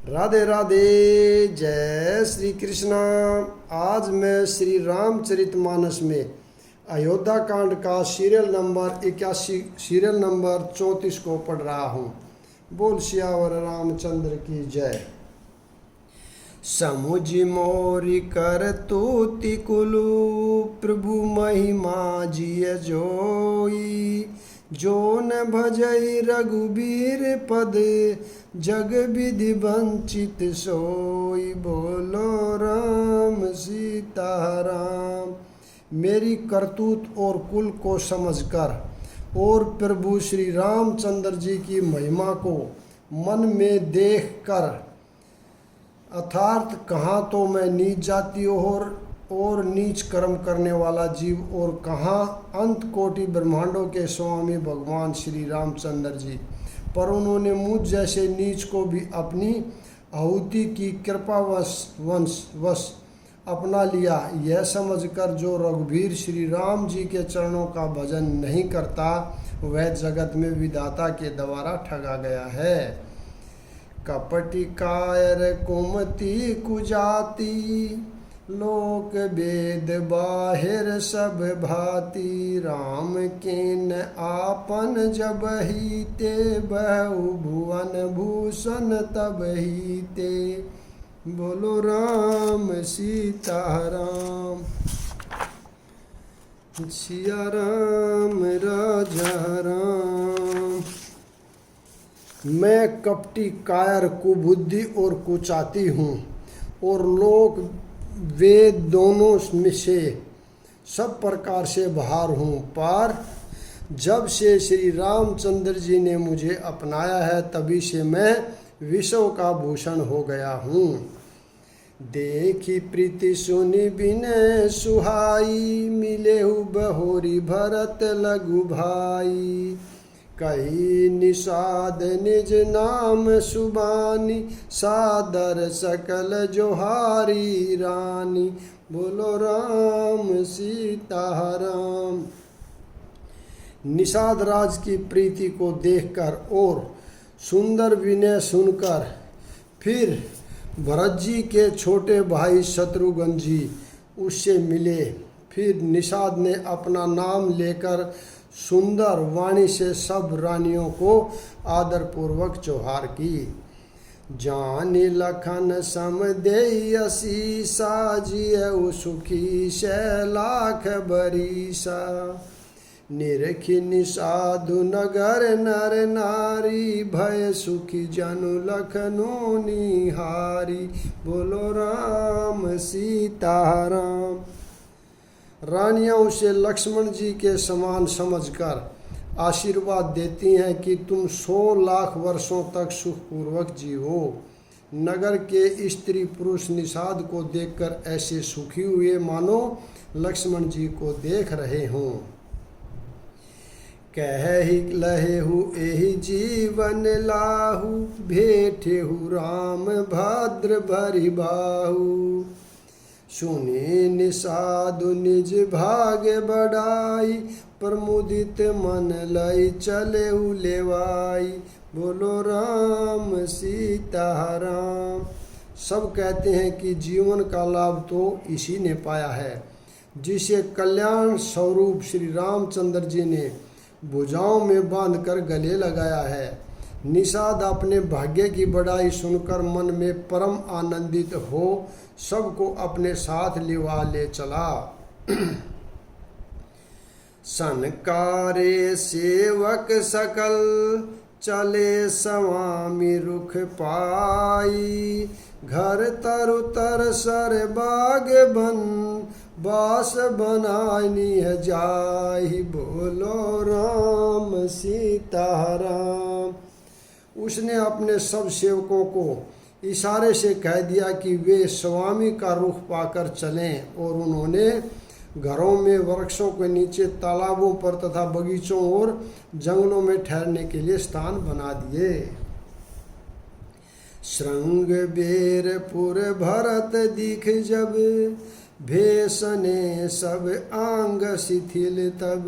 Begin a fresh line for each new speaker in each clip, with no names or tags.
राधे राधे। जय श्री कृष्णा। आज मैं श्री रामचरितमानस में अयोध्या कांड का सीरियल नंबर 81 सीरियल नंबर 34 को पढ़ रहा हूँ। बोल सियावर रामचंद्र की जय। समुझ मोरी कर तूति कुलु प्रभु महिमा जिय जोई। जो न भजई रघुबीर पद जग विधि वंचित सोई। बोलो राम सीता राम। मेरी करतूत और कुल को समझकर और प्रभु श्री रामचंद्र जी की महिमा को मन में देख कर अर्थात कहाँ तो मैं नीच जाति और नीच कर्म करने वाला जीव और कहाँ अंत कोटि ब्रह्मांडों के स्वामी भगवान श्री रामचंद्र जी, पर उन्होंने मुझ जैसे नीच को भी अपनी आहुति की कृपावश अपना लिया। यह समझकर जो रघुवीर श्री राम जी के चरणों का भजन नहीं करता वह जगत में विधाता के द्वारा ठगा गया है। कपटी कायर कुमति कुजाति लोक वेद बाहिर सब भांति। राम केन आपन जब ही ते बहु भुवन भूषण तब ही ते। बोलो राम सीता राम। सिया राम राजा राम। मैं कपटी कायर कुबुद्धि और कुचाती हूँ और लोक वेद दोनों में से सब प्रकार से बाहर हूँ, पर जब से श्री रामचंद्र जी ने मुझे अपनाया है तभी से मैं विश्व का भूषण हो गया हूँ। देखी प्रीति सुनि बिनय सुहाई मिले हु बहोरी भरत लघु भाई। कही निषाद निज नाम सुबानी सादर सकल जोहारी रानी। बोलो राम सीता राम। निषाद राज की प्रीति को देखकर और सुंदर विनय सुनकर फिर भरत जी के छोटे भाई शत्रुघ्न जी उससे मिले। फिर निषाद ने अपना नाम लेकर सुंदर वाणी से सब रानियों को आदर पूर्वक जोहार की। जानी लखन सम देई असीसा जियउ सुखी शैलाख बरीसा। निरखी निषादु नगर नर नारी भय सुखी जनु लखनो निहारी। बोलो राम सीता राम। रानियां उसे लक्ष्मण जी के समान समझकर आशीर्वाद देती हैं कि तुम 100 लाख वर्षों तक सुखपूर्वक जीवो। नगर के स्त्री पुरुष निषाद को देखकर ऐसे सुखी हुए मानो लक्ष्मण जी को देख रहे हों। कहि लहेहु एहि जीवन लाहु भेटेहु राम भद्र भरि बाहु। सुने निषादु निज भाग्य बढ़ाई प्रमुदित मन लई चले लेवाई। बोलो राम सीता राम। सब कहते हैं कि जीवन का लाभ तो इसी ने पाया है जिसे कल्याण स्वरूप श्री रामचंद्र जी ने भुजाओं में बांधकर गले लगाया है। निषाद अपने भाग्य की बढ़ाई सुनकर मन में परम आनंदित हो सबको अपने साथ लिवा ले चला। सनकारे सेवक सकल चले स्वामी रुख पाई। घर तरु तर सर बाग बन बास बनानी है जाई। बोलो राम सीता राम। उसने अपने सब सेवकों को इशारे से कह दिया कि वे स्वामी का रुख पाकर चलें और उन्होंने घरों में वृक्षों के नीचे तालाबों पर तथा बगीचों और जंगलों में ठहरने के लिए स्थान बना दिए। श्रृंग बेरपुर भरत दिख जब भेषने सब आंग शिथिल तब।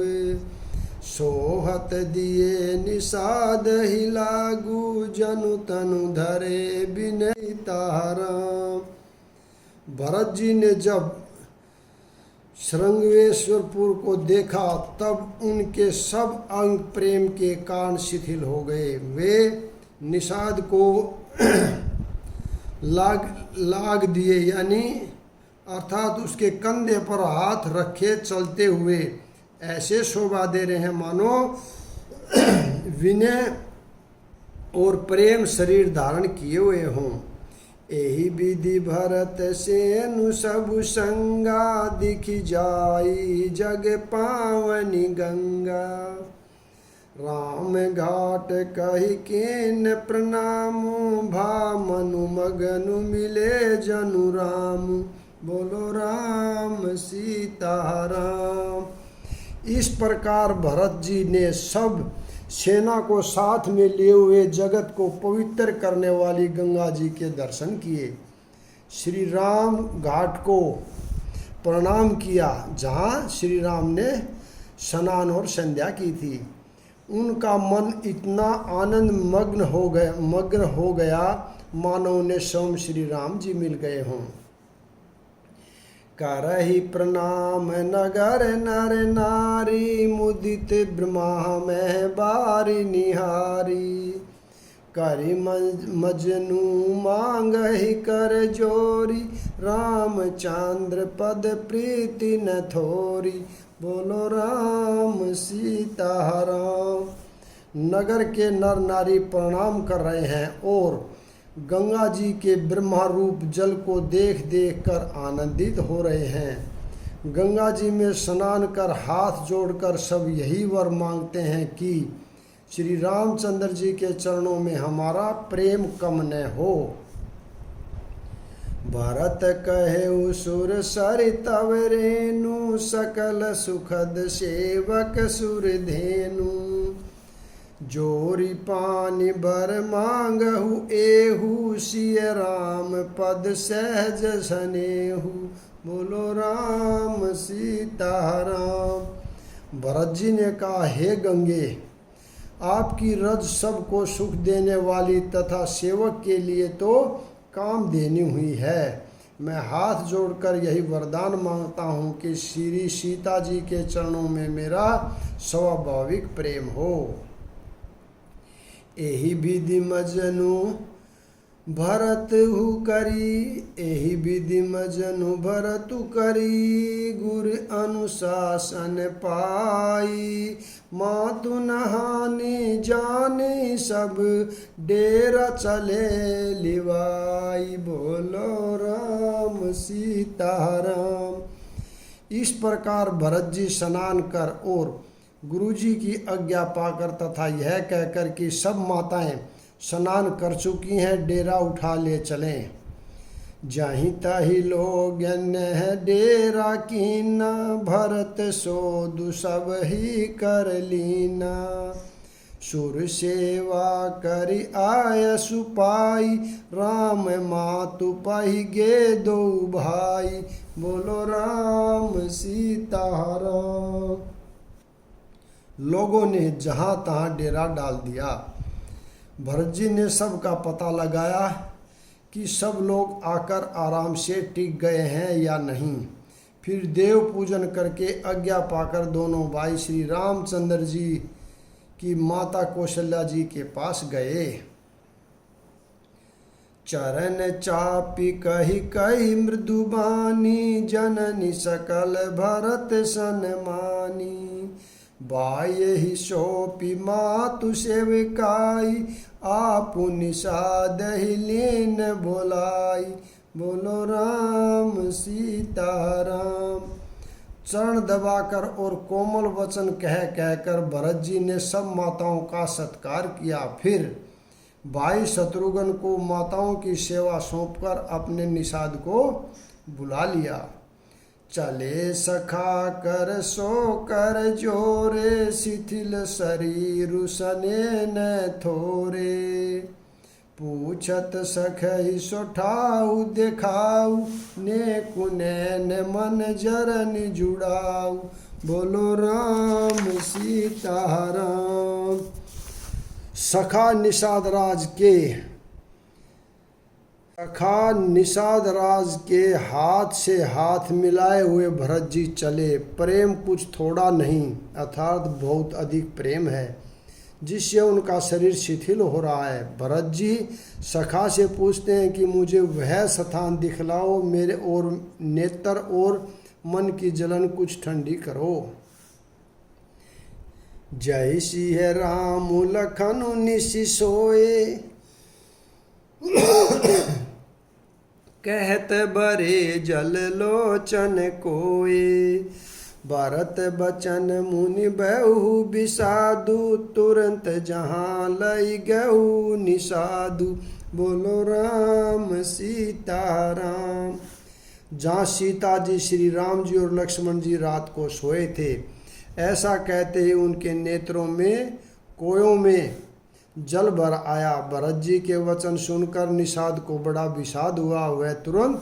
सोहत दिए निषाद ही लागू, जनु तनु धरे विनय ताराम। भरत जी ने जब श्रृंगवेश्वरपुर को देखा तब उनके सब अंग प्रेम के कारण शिथिल हो गए। वे निषाद को लाग दिए, यानी अर्थात उसके कंधे पर हाथ रखे चलते हुए ऐसे शोभा दे रहे हैं मानो विनय और प्रेम शरीर धारण किए हुए हों। एहि विधि भरत सेनु सबु संगा, दिख जाई जग पावनी गंगा। राम घाट कहि केन प्रणामु, भा मनु मगनु मिले जनु राम। बोलो राम सीताराम। इस प्रकार भरत जी ने सब सेना को साथ में लिए हुए जगत को पवित्र करने वाली गंगा जी के दर्शन किए। श्री राम घाट को प्रणाम किया जहाँ श्री राम ने स्नान और संध्या की थी। उनका मन इतना आनंद मग्न हो गया मानो उन्हें स्वयं श्री राम जी मिल गए हों। करहि प्रणाम नगर नर नारी, मुदित ब्रह्मा में बारी निहारी। करि मजनू मांगहि कर जोरी, रामचंद्र पद प्रीति न थोरी। बोलो राम सीताराम। नगर के नर नारी प्रणाम कर रहे हैं और गंगा जी के ब्रह्मा रूप जल को देख देख कर आनंदित हो रहे हैं। गंगा जी में स्नान कर हाथ जोड़कर सब यही वर मांगते हैं कि श्री रामचंद्र जी के चरणों में हमारा प्रेम कम न हो। भरत कहे सुर सरित रेणु, सकल सुखद सेवक सुर धेनु। जोरी पानी बर मांगहु एहू, सिय राम पद सहज सनेहू। बोलो राम सीताराम। भरत जी ने कहा, हे गंगे, आपकी रज सबको सुख देने वाली तथा सेवक के लिए तो काम देनी हुई है। मैं हाथ जोड़कर यही वरदान मांगता हूँ कि श्री सीता जी के चरणों में मेरा स्वाभाविक प्रेम हो। एहि विधि मजनु भरतहु करी, एहि विधि मजनु भरतु करी। गुर अनुशासन पाई, मातु नहानि जाने सब, डेरा चले लिवाई। बोलो राम सीताराम। इस प्रकार भरत जी स्नान कर और गुरुजी की आज्ञा पाकर तथा यह कहकर कि सब माताएं स्नान कर चुकी हैं, डेरा उठा ले चलें। जाहि ताहि लोग डेरा कीना, भरत सोदु सब ही कर लीना। सुर सेवा करि आय सुपाई, राम मातु पाहि गे दो भाई। बोलो राम सीताराम। लोगों ने जहाँ तहाँ डेरा डाल दिया। भरत जी ने सबका पता लगाया कि सब लोग आकर आराम से टिक गए हैं या नहीं। फिर देव पूजन करके आज्ञा पाकर दोनों भाई श्री रामचंद्र जी की माता कौशल्या जी के पास गए। चरण चापी कही कही मृदुबानी, जननी सकल भरत सनमानी। बाय ही सौंपी मातु सेविकाई, आपु निषाद ही लीन बोलाई। बोलो राम सीताराम। चरण दबाकर और कोमल वचन कह कहकर भरत जी ने सब माताओं का सत्कार किया। फिर भाई शत्रुघ्न को माताओं की सेवा सौंपकर अपने निषाद को बुला लिया। चले सखा कर सो कर जोरे, शिथिल शरीर सने न थोरे। पूछत सखई सोठाऊ देखाऊ, ने कुनैन मन जरन जुड़ाऊ। बोलो राम सीताराम। सखा निषाद राज के हाथ से हाथ मिलाए हुए भरत जी चले। प्रेम कुछ थोड़ा नहीं अर्थात बहुत अधिक प्रेम है जिससे उनका शरीर शिथिल हो रहा है। भरत जी सखा से पूछते हैं कि मुझे वह स्थान दिखलाओ, मेरे और नेत्र और मन की जलन कुछ ठंडी करो। जय सिंह राम लखन निसि सोए, कहत बरे जल लोचन कोए। भरत बचन मुनि बहु बिसाधु, तुरंत जहाँ लई गऊ निषादु। बोलो राम सीताराम। जहाँ सीता जी, श्री राम जी और लक्ष्मण जी रात को सोए थे, ऐसा कहते ही उनके नेत्रों में कोयों में जल भर आया। भरत जी के वचन सुनकर निषाद को बड़ा विषाद हुआ। वह तुरंत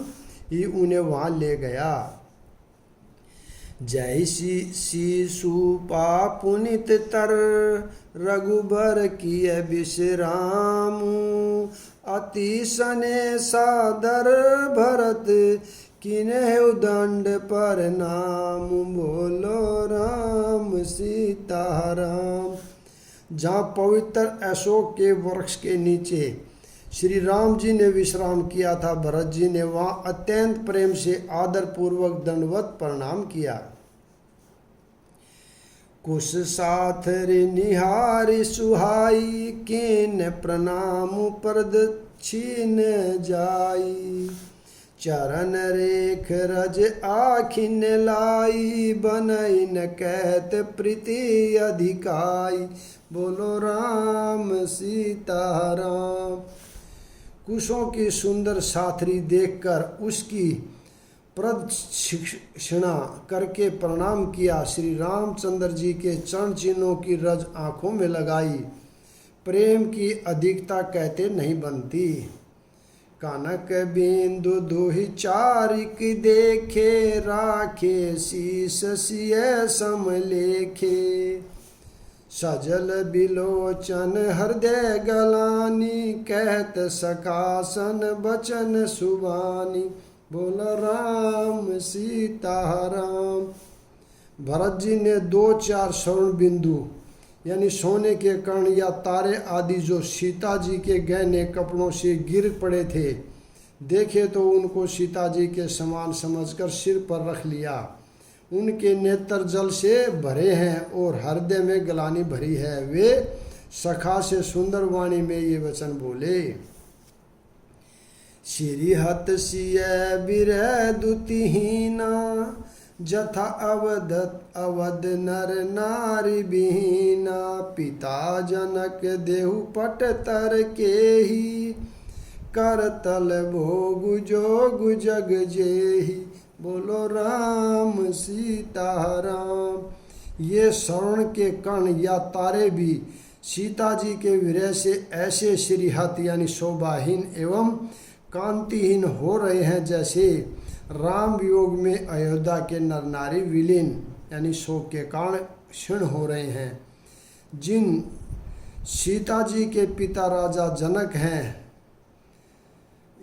ही उन्हें वहां ले गया। जय शिशुपा पुनित तर, रघुबर किय विश्राम। अति सने सादर भरत, किन्हु दंड पर नाम। बोलो राम सीताराम। जहाँ पवित्र अशोक के वृक्ष के नीचे श्री राम जी ने विश्राम किया था, भरत जी ने वहाँ अत्यंत प्रेम से आदर पूर्वक दंडवत प्रणाम किया। कुश साथ रे निहारी सुहाई, केन प्रणाम प्रदक्षिण जाई। चरण रेख रज आखिन लाई, बनई न कहत प्रीति अधिकाई। बोलो राम सीताराम। कुशों की सुंदर साथरी देखकर उसकी प्रदक्षिणा करके प्रणाम किया। श्री रामचंद्र जी के चरण चिन्हों की रज आंखों में लगाई। प्रेम की अधिकता कहते नहीं बनती। कनक बिंदु दुहि चारिक देखे, राखे शीस सिय समलेखे। सजल बिलोचन हृदय गलानी, कहत सकासन बचन सुबानी। बोल राम सीताराम। भरत जी ने 2-4 स्वर्ण बिंदु यानी सोने के कण या तारे आदि जो सीता जी के गहने कपड़ों से गिर पड़े थे देखे तो उनको सीता जी के समान समझकर सिर पर रख लिया। उनके नेत्र जल से भरे हैं और हृदय में गलानी भरी है। वे सखा से सुंदर वाणी में ये वचन बोले। श्रीहत सिय बिरह दुतिहीना, जथा अवध नर नारी बिहीना। पिता जनक देहु पट तर केही, कर तल भोग जोग जग जेही। बोलो राम सीताराम। ये स्वर्ण के कण या तारे भी सीता जी के विरह से ऐसे श्रीहत यानी शोभाहीन एवं कांतिहीन हो रहे हैं जैसे राम वियोग में अयोध्या के नर नारी विलीन यानी शोक के कारण क्षीण हो रहे हैं। जिन सीता जी के पिता राजा जनक हैं,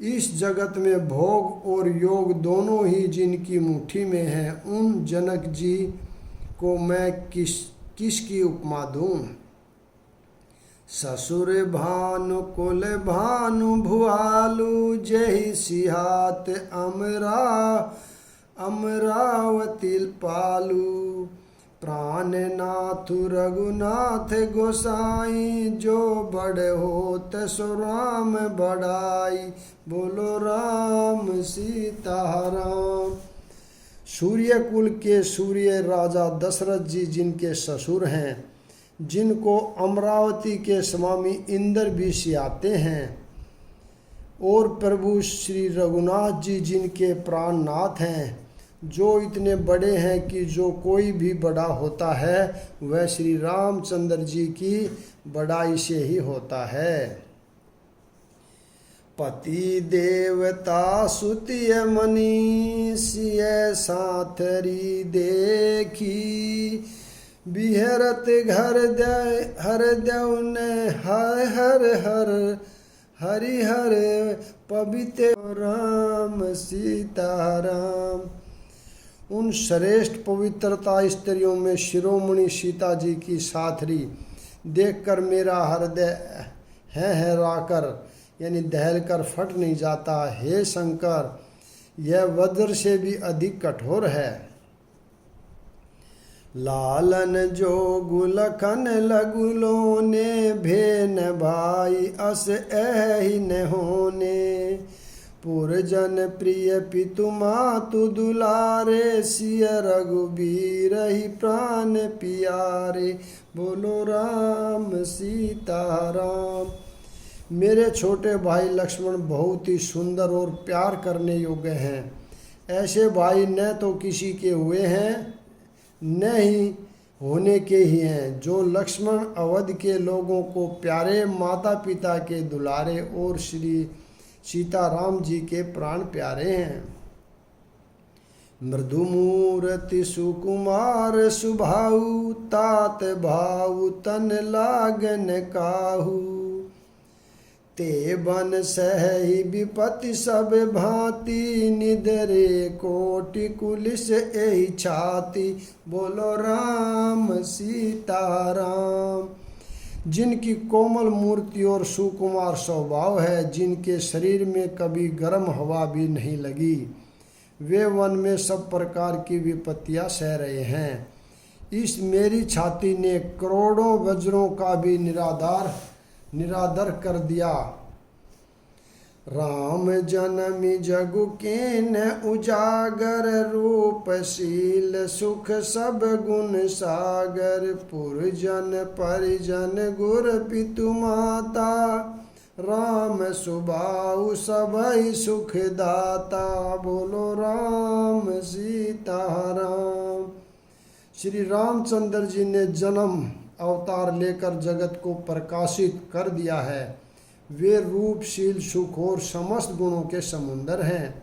इस जगत में भोग और योग दोनों ही जिनकी मुट्ठी में हैं, उन जनक जी को मैं किसकी उपमा दूं। ससुर भानु कुल भानु भुआलु, जहि सिहात अमरावती पालू। प्राणनाथ रघुनाथ गोसाई, जो बड़ होत सो राम बड़ाई। बोलो राम सीताराम। सूर्य कुल के सूर्य राजा दशरथ जी जिनके ससुर हैं, जिनको अमरावती के स्वामी इंद्र भी सियाते हैं, और प्रभु श्री रघुनाथ जी जिनके प्राणनाथ हैं, जो इतने बड़े हैं कि जो कोई भी बड़ा होता है वह श्री रामचंद्र जी की बड़ाई से ही होता है। पति देवता सुतिय मनीषिय साथरी देखी, बिहरत घर हर देवन हर हर हर हरि हर पवित्र राम सीताराम। उन श्रेष्ठ पवित्रता स्त्रियों में शिरोमणि सीता जी की साथरी देखकर मेरा हृदय है राकर यानी दहल कर फट नहीं जाता। हे शंकर, यह वज्र से भी अधिक कठोर है। लालन जो गुलखन लगुलो ने, भेन भाई अस ही न होने, पुरजन प्रिय पितु मातु दुलारे, सिय रघुबीर ही प्राण पियारे। बोलो राम सीताराम। मेरे छोटे भाई लक्ष्मण बहुत ही सुंदर और प्यार करने योग्य हैं। ऐसे भाई न तो किसी के हुए हैं न ही होने के ही हैं। जो लक्ष्मण अवध के लोगों को प्यारे, माता पिता के दुलारे और श्री सीताराम जी के प्राण प्यारे हैं। मृदु मूर्ति सुकुमार सुभाऊ, तात भाऊ तन लागन काहू, ते बन सही विपत्ति सब भांति, निधरे कोटि कुलिस एहि छाती। बोलो राम सीताराम। जिनकी कोमल मूर्ति और सुकुमार स्वभाव है, जिनके शरीर में कभी गर्म हवा भी नहीं लगी, वे वन में सब प्रकार की विपत्तियां सह रहे हैं। इस मेरी छाती ने करोड़ों वज्रों का भी निरादर कर दिया। राम जनमी जगु के न उजागर, रूपशील सुख सब गुण सागर, पुरजन परिजन गुर पितु माता, राम सुबाहु सबहि सुख दाता। बोलो राम सीताराम। श्री रामचंद्र जी ने जन्म अवतार लेकर जगत को प्रकाशित कर दिया है। वे रूपशील सुख और समस्त गुणों के समुंदर हैं।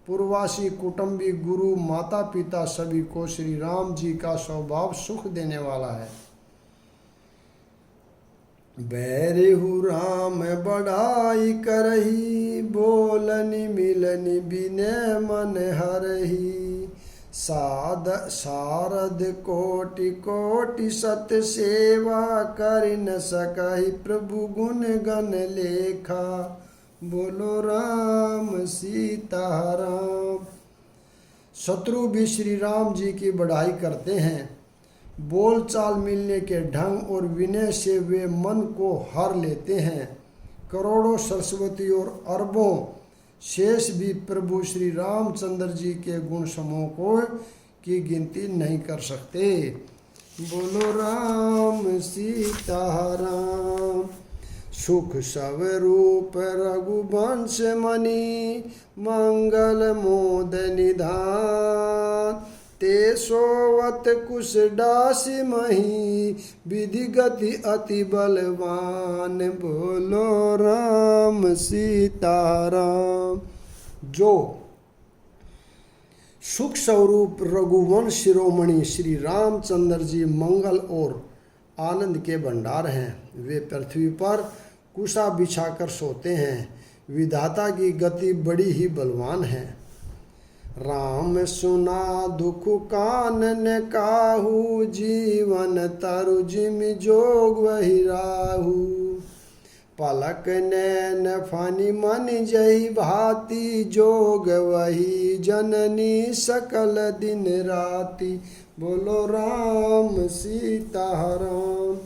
पूर्वासी कुटुंबी गुरु माता पिता सभी को श्री राम जी का स्वभाव सुख देने वाला है। बैरिहु राम बढ़ाई करही, बोलनि मिलनि बिनय मन हरही, सारद कोटि कोटि सत सेवा, कर न सकहि प्रभु गुण गण लेखा। बोलो राम सीताराम। शत्रु भी श्री राम जी की बढ़ाई करते हैं। बोल चाल मिलने के ढंग और विनय से वे मन को हर लेते हैं। करोड़ों सरस्वती और अरबों शेष भी प्रभु श्री रामचंद्र जी के गुण समूह को की गिनती नहीं कर सकते। बोलो राम सीताराम। सुख सब रूप रघुवंश मणि, मंगल मोद निधान, ते सोवत कुश दासी मही, विधि गति अति बलवान। बोलो राम सीताराम। जो सुख स्वरूप रघुवंश शिरोमणि श्री रामचंद्र जी मंगल और आनंद के भंडार हैं। वे पृथ्वी पर कुशा बिछाकर सोते हैं। विधाता की गति बड़ी ही बलवान है। राम सुना दुख कानन काहू, जीवन तरु जिम जोग वही राहू, पलक नैन फनि मन जही भांति, जोग वही जननी सकल दिन राति। बोलो राम सीताराम।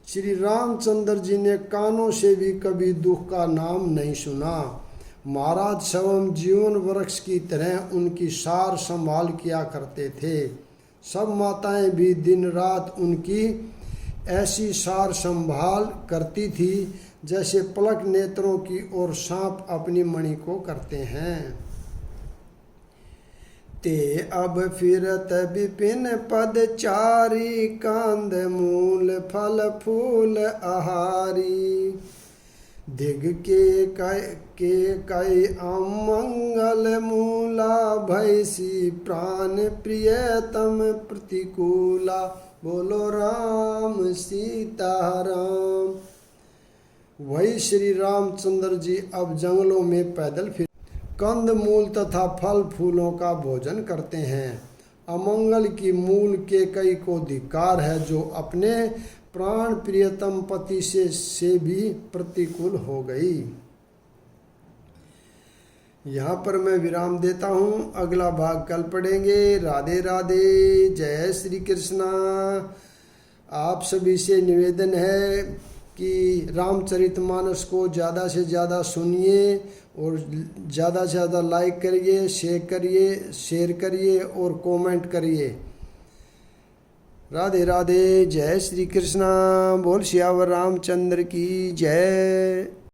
श्री रामचंद्र जी ने कानों से भी कभी दुख का नाम नहीं सुना। महाराज स्वयं जीवन वृक्ष की तरह उनकी सार संभाल किया करते थे। सब माताएं भी दिन रात उनकी ऐसी सार संभाल करती थी जैसे पलक नेत्रों की ओर सांप अपनी मणि को करते हैं। ते अब फिरत विपिन पदचारी, कांद मूल फल फूल आहारी, दिग के कई अमंगल मूला, भैसी प्राण प्रियतम प्रतिकूला। बोलो राम सीताराम। वही श्री रामचंद्र जी अब जंगलों में पैदल फिर कंद मूल तथा फल फूलों का भोजन करते हैं। अमंगल की मूल के कई को धिक्कार है, जो अपने प्राण प्रियतम पति से भी प्रतिकूल हो गई। यहाँ पर मैं विराम देता हूँ, अगला भाग कल पढ़ेंगे। राधे राधे, जय श्री कृष्णा। आप सभी से निवेदन है कि रामचरितमानस को ज़्यादा से ज़्यादा सुनिए और ज़्यादा से ज़्यादा लाइक करिए, शेयर करिए और कमेंट करिए। राधे राधे, जय श्री कृष्णा। बोल सियावर रामचंद्र की जय।